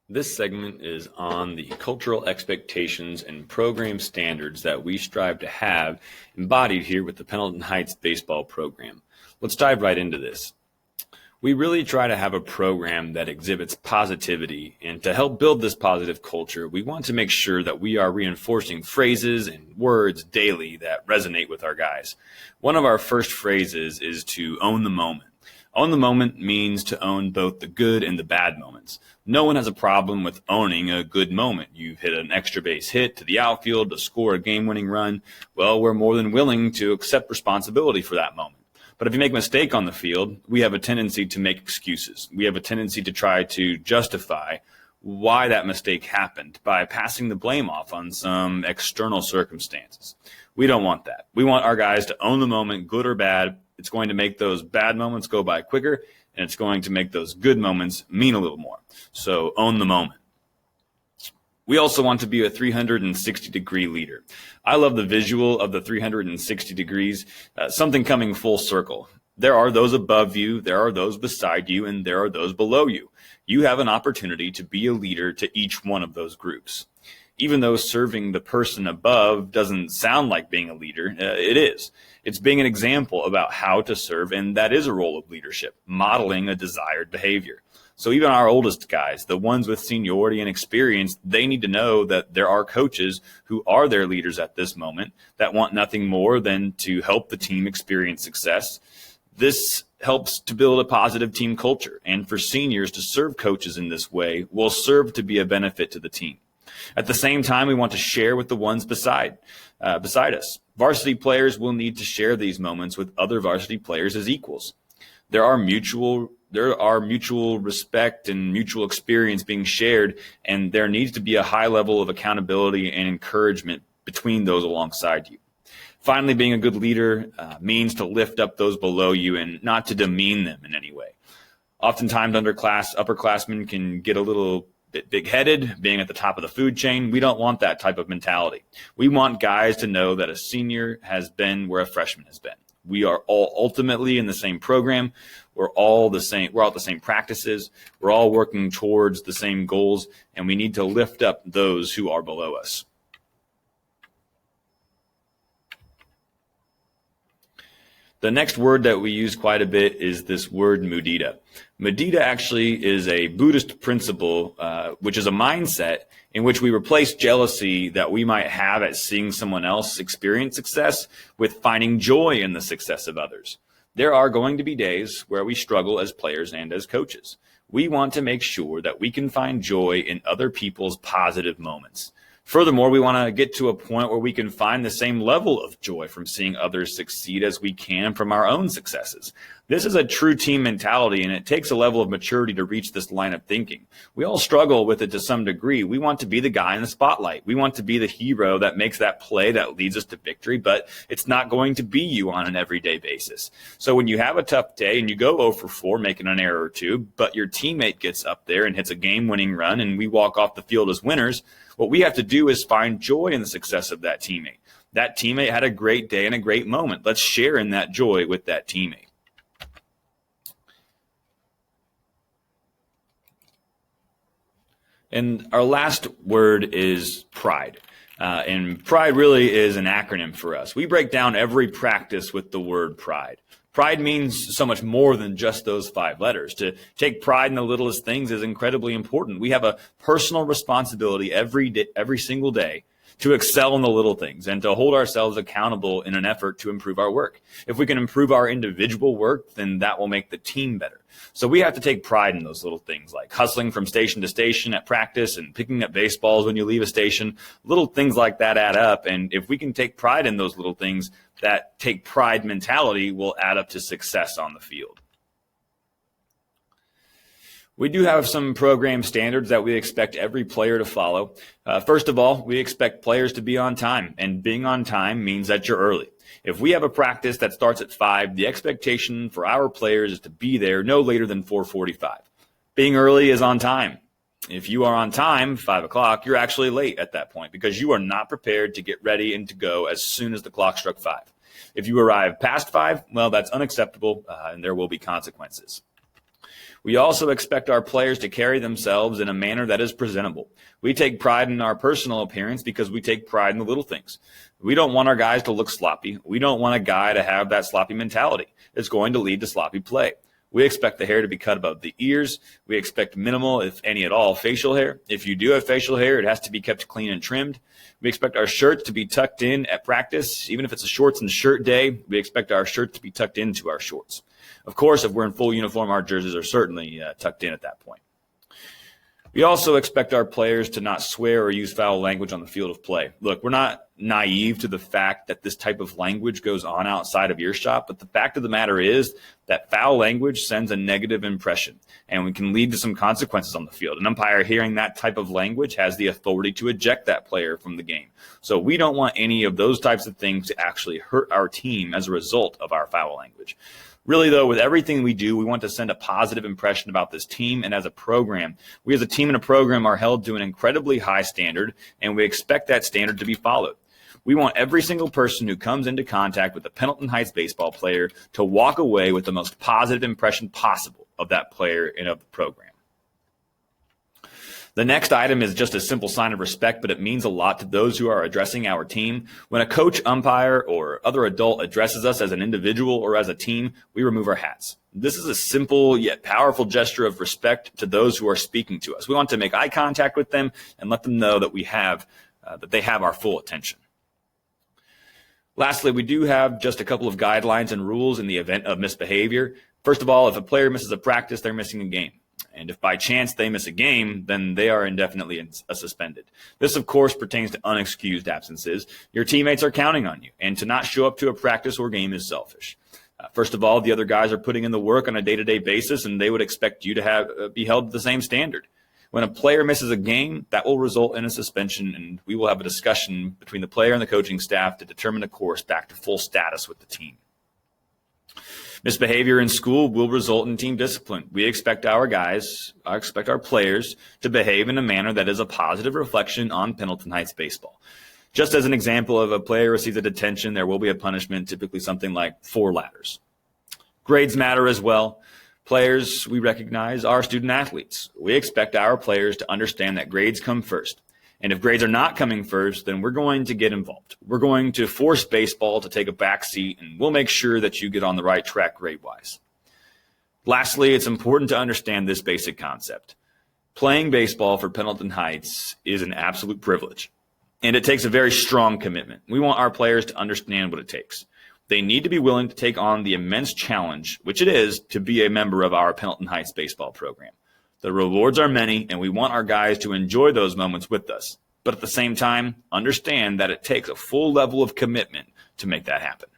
This segment is on the cultural expectations and program standards that we strive to have embodied here with the Pendleton Heights baseball program. Let's dive right into this. We really try to have a program that exhibits positivity, and to help build this positive culture, we want to make sure that we are reinforcing phrases and words daily that resonate with our guys. One of our first phrases is to own the moment. Own the moment means to own both the good and the bad moments. No one has a problem with owning a good moment. You've hit an extra base hit to the outfield to score a game-winning run. Well, we're more than willing to accept responsibility for that moment. But if you make a mistake on the field, we have a tendency to make excuses. We have a tendency to try to justify why that mistake happened by passing the blame off on some external circumstances. We don't want that. We want our guys to own the moment, good or bad. It's going to make those bad moments go by quicker, and it's going to make those good moments mean a little more. So own the moment. We also want to be a 360-degree leader. I love the visual of the 360 degrees, something coming full circle. There are those above you, there are those beside you, and there are those below you. You have an opportunity to be a leader to each one of those groups. Even though serving the person above doesn't sound like being a leader, it is. It's being an example about how to serve, and that is a role of leadership, modeling a desired behavior. So even our oldest guys, the ones with seniority and experience, they need to know that there are coaches who are their leaders at this moment that want nothing more than to help the team experience success. This helps to build a positive team culture, and for seniors to serve coaches in this way will serve to be a benefit to the team. At the same time, we want to share with the ones beside us. Varsity players will need to share these moments with other varsity players as equals. There are mutual respect and mutual experience being shared, and there needs to be a high level of accountability and encouragement between those alongside you. Finally, being a good leader means to lift up those below you and not to demean them in any way. Oftentimes, upperclassmen can get a little bit big-headed, being at the top of the food chain. We don't want that type of mentality. We want guys to know that a senior has been where a freshman has been. We are all ultimately in the same program. We're all the same. We're all at the same practices. We're all working towards the same goals, and we need to lift up those who are below us. The next word that we use quite a bit is this word mudita. Mudita actually is a Buddhist principle, which is a mindset in which we replace jealousy that we might have at seeing someone else experience success with finding joy in the success of others. There are going to be days where we struggle as players and as coaches. We want to make sure that we can find joy in other people's positive moments. Furthermore, we want to get to a point where we can find the same level of joy from seeing others succeed as we can from our own successes. This is a true team mentality, and it takes a level of maturity to reach this line of thinking. We all struggle with it to some degree. We want to be the guy in the spotlight. We want to be the hero that makes that play that leads us to victory, but it's not going to be you on an everyday basis. So when you have a tough day and you go 0 for 4, making an error or two, but your teammate gets up there and hits a game-winning run and we walk off the field as winners, what we have to do is find joy in the success of that teammate. That teammate had a great day and a great moment. Let's share in that joy with that teammate. And our last word is pride. And pride really is an acronym for us. We break down every practice with the word pride. Pride means so much more than just those 5 letters. To take pride in the littlest things is incredibly important. We have a personal responsibility every single day to excel in the little things and to hold ourselves accountable in an effort to improve our work. If we can improve our individual work, then that will make the team better. So we have to take pride in those little things, like hustling from station to station at practice and picking up baseballs when you leave a station. Little things like that add up. And if we can take pride in those little things, that take pride mentality will add up to success on the field. We do have some program standards that we expect every player to follow. First of all, we expect players to be on time, and being on time means that you're early. If we have a practice that starts at 5, the expectation for our players is to be there no later than 4:45. Being early is on time. If you are on time, 5 o'clock, you're actually late at that point because you are not prepared to get ready and to go as soon as the clock struck 5. If you arrive past 5, well, that's unacceptable, and there will be consequences. We also expect our players to carry themselves in a manner that is presentable. We take pride in our personal appearance because we take pride in the little things. We don't want our guys to look sloppy. We don't want a guy to have that sloppy mentality. It's going to lead to sloppy play. We expect the hair to be cut above the ears. We expect minimal, if any at all, facial hair. If you do have facial hair, it has to be kept clean and trimmed. We expect our shirts to be tucked in at practice. Even if it's a shorts and shirt day, we expect our shirts to be tucked into our shorts. Of course, if we're in full uniform, our jerseys are certainly tucked in at that point. We also expect our players to not swear or use foul language on the field of play. Look, we're not naive to the fact that this type of language goes on outside of earshot, but the fact of the matter is that foul language sends a negative impression and can lead to some consequences on the field. An umpire hearing that type of language has the authority to eject that player from the game. So we don't want any of those types of things to actually hurt our team as a result of our foul language. Really, though, with everything we do, we want to send a positive impression about this team and as a program. We as a team and a program are held to an incredibly high standard, and we expect that standard to be followed. We want every single person who comes into contact with a Pendleton Heights baseball player to walk away with the most positive impression possible of that player and of the program. The next item is just a simple sign of respect, but it means a lot to those who are addressing our team. When a coach, umpire, or other adult addresses us as an individual or as a team, we remove our hats. This is a simple yet powerful gesture of respect to those who are speaking to us. We want to make eye contact with them and let them know that that they have our full attention. Lastly, we do have just a couple of guidelines and rules in the event of misbehavior. First of all, if a player misses a practice, they're missing a game. And if by chance they miss a game, then they are indefinitely suspended. This, of course, pertains to unexcused absences. Your teammates are counting on you, and to not show up to a practice or game is selfish. First of all, the other guys are putting in the work on a day-to-day basis, and they would expect you to be held to the same standard. When a player misses a game, that will result in a suspension, and we will have a discussion between the player and the coaching staff to determine a course back to full status with the team. Misbehavior in school will result in team discipline. We expect our players to behave in a manner that is a positive reflection on Pendleton Heights baseball. Just as an example, if a player receives a detention, there will be a punishment, typically something like 4 ladders. Grades matter as well. Players, we recognize, are student athletes. We expect our players to understand that grades come first. And if grades are not coming first, then we're going to get involved. We're going to force baseball to take a back seat, and we'll make sure that you get on the right track grade-wise. Lastly, it's important to understand this basic concept. Playing baseball for Pendleton Heights is an absolute privilege, and it takes a very strong commitment. We want our players to understand what it takes. They need to be willing to take on the immense challenge, which it is, to be a member of our Pendleton Heights baseball program. The rewards are many, and we want our guys to enjoy those moments with us. But at the same time, understand that it takes a full level of commitment to make that happen.